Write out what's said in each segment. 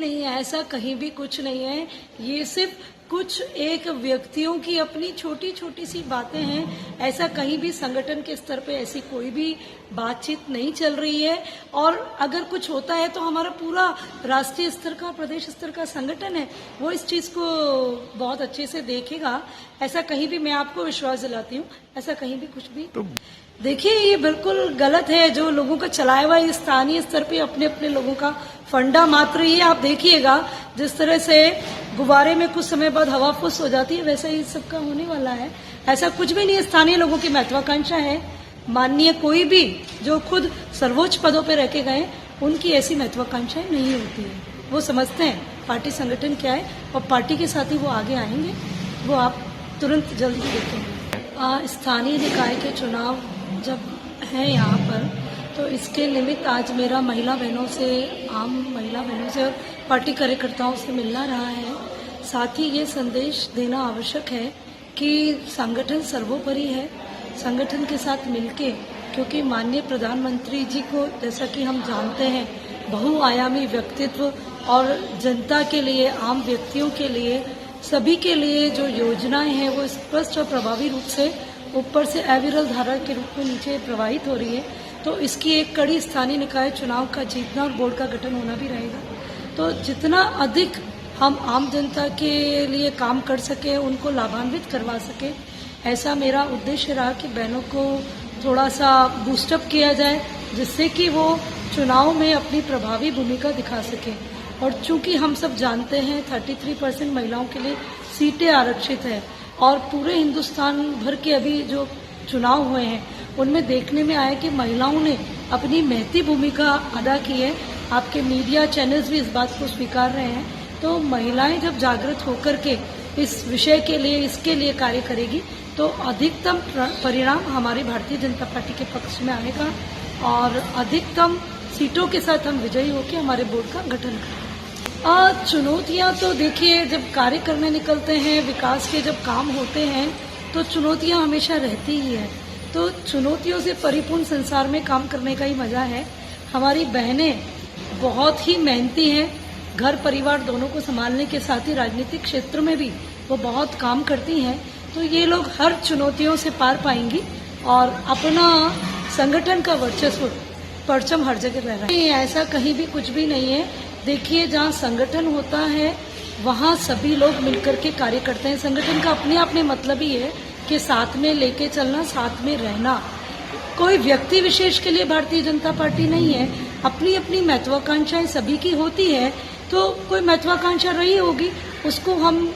नहीं है, ऐसा कहीं भी कुछ नहीं है। ये सिर्फ कुछ एक व्यक्तियों की अपनी छोटी छोटी सी बातें हैं। ऐसा कहीं भी संगठन के स्तर पे ऐसी कोई भी बातचीत नहीं चल रही है। और अगर कुछ होता है तो हमारा पूरा राष्ट्रीय स्तर का, प्रदेश स्तर का संगठन है, वो इस चीज को बहुत अच्छे से देखेगा। ऐसा कहीं भी, मैं आपको विश्वास दिलाती हूँ, ऐसा कहीं भी कुछ भी तो देखिए, ये बिल्कुल गलत है। जो लोगों का चलाया हुआ स्थानीय स्तर पे अपने अपने लोगों का फंडा मात्र ही आप देखिएगा, जिस तरह से गुब्बारे में कुछ समय बाद हवा फुस हो जाती है, वैसा ही सबका होने वाला है। ऐसा कुछ भी नहीं है। स्थानीय लोगों की महत्वाकांक्षा है। माननीय कोई भी जो खुद सर्वोच्च पदों पे रह के गए, उनकी ऐसी महत्वाकांक्षाएं नहीं होती है। वो समझते हैं पार्टी संगठन क्या है और पार्टी के साथ ही वो आगे आएंगे। वो आप तुरंत जल्दी देखेंगे। स्थानीय निकाय के चुनाव जब है यहाँ पर, तो इसके निमित्त आज मेरा महिला बहनों से, आम महिला बहनों से और पार्टी कार्यकर्ताओं से मिलना रहा है। साथ ही ये संदेश देना आवश्यक है कि संगठन सर्वोपरि है। संगठन के साथ मिलके, क्योंकि माननीय प्रधानमंत्री जी को, जैसा कि हम जानते हैं, बहुआयामी व्यक्तित्व और जनता के लिए, आम व्यक्तियों के लिए, सभी के लिए जो योजनाएं हैं वो स्पष्ट और प्रभावी रूप से ऊपर से अविरल धारा के रूप में नीचे प्रवाहित हो रही है। तो इसकी एक कड़ी स्थानीय निकाय चुनाव का जीतना और बोर्ड का गठन होना भी रहेगा। तो जितना अधिक हम आम जनता के लिए काम कर सके, उनको लाभान्वित करवा सके, ऐसा मेरा उद्देश्य रहा कि बहनों को थोड़ा सा बूस्टअप किया जाए, जिससे कि वो चुनाव में अपनी प्रभावी भूमिका दिखा सके। और चूंकि हम सब जानते हैं 33% महिलाओं के लिए सीटें आरक्षित है, और पूरे हिंदुस्तान भर के अभी जो चुनाव हुए हैं उनमें देखने में आया कि महिलाओं ने अपनी महती भूमिका अदा की है। आपके मीडिया चैनल्स भी इस बात को स्वीकार रहे हैं। तो महिलाएं जब जागृत होकर के इस विषय के लिए, इसके लिए कार्य करेगी, तो अधिकतम परिणाम हमारी भारतीय जनता पार्टी के पक्ष में आएगा और अधिकतम सीटों के साथ हम विजयी होकर हमारे बोर्ड का गठन करेंगे। चुनौतियां तो देखिए, जब कार्य करने निकलते हैं, विकास के जब काम होते हैं, तो चुनौतियां हमेशा रहती ही है। तो चुनौतियों से परिपूर्ण संसार में काम करने का ही मजा है। हमारी बहनें बहुत ही मेहनती हैं, घर परिवार दोनों को संभालने के साथ ही राजनीतिक क्षेत्र में भी वो बहुत काम करती हैं। तो ये लोग हर चुनौतियों से पार पाएंगी और अपना संगठन का वर्चस्व, परचम हर जगह रह रहा है। ऐसा कहीं भी कुछ भी नहीं है। देखिए, जहाँ संगठन होता है वहाँ सभी लोग मिलकर के कार्य करते हैं। संगठन का अपने आप में मतलब ही है कि साथ में लेके चलना, साथ में रहना। कोई व्यक्ति विशेष के लिए भारतीय जनता पार्टी नहीं है। अपनी अपनी महत्वाकांक्षाएं सभी की होती है। तो कोई महत्वाकांक्षा रही होगी, उसको हम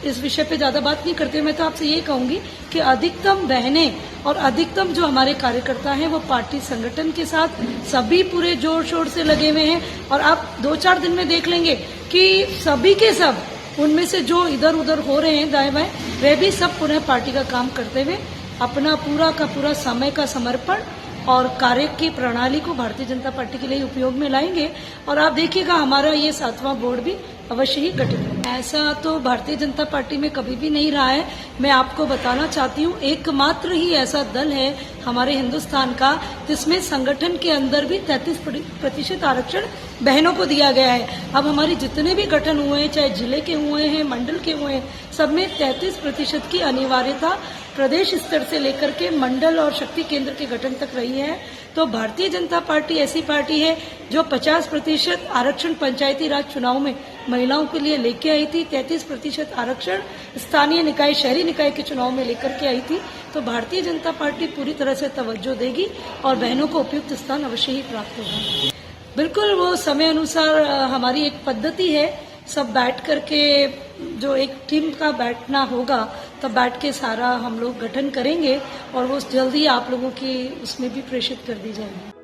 इस विषय पे ज्यादा बात नहीं करते। मैं तो आपसे ये कहूंगी कि अधिकतम बहनें और अधिकतम जो हमारे कार्यकर्ता हैं वो पार्टी संगठन के साथ सभी पूरे जोर शोर से लगे हुए हैं। और आप 2-4 दिन में देख लेंगे कि सभी के सब, उनमें से जो इधर उधर हो रहे हैं दाएं बाएं, वे भी सब पुनः पार्टी का काम करते हुए अपना पूरा का पूरा समय का समर्पण और कार्य की प्रणाली को भारतीय जनता पार्टी के लिए उपयोग में लाएंगे। और आप देखिएगा, हमारा ये 7वां बोर्ड भी अवश्य ही गठित होगा। ऐसा तो भारतीय जनता पार्टी में कभी भी नहीं रहा है। मैं आपको बताना चाहती हूँ, एकमात्र ही ऐसा दल है हमारे हिंदुस्तान का जिसमें संगठन के अंदर भी 33% आरक्षण बहनों को दिया गया है। अब हमारी जितने भी गठन हुए हैं, चाहे जिले के हुए हैं, मंडल के हुए हैं, सब में 33% की अनिवार्यता प्रदेश स्तर से लेकर के मंडल और शक्ति केंद्र के गठन तक रही है। तो भारतीय जनता पार्टी ऐसी पार्टी है जो 50% आरक्षण पंचायती राज चुनाव में महिलाओं के लिए लेके आई थी, 33% आरक्षण स्थानीय निकाय, शहरी निकाय के चुनाव में लेकर के आई थी। तो भारतीय जनता पार्टी पूरी तरह से तवज्जो देगी और बहनों को उपयुक्त स्थान अवश्य ही प्राप्त होगा। बिल्कुल, वो समय अनुसार हमारी एक पद्धति है, सब बैठ करके जो एक टीम का बैठना होगा, तब बैठ के सारा हम लोग गठन करेंगे और वो जल्दी आप लोगों की उसमें भी प्रेषित कर दी जाएगी।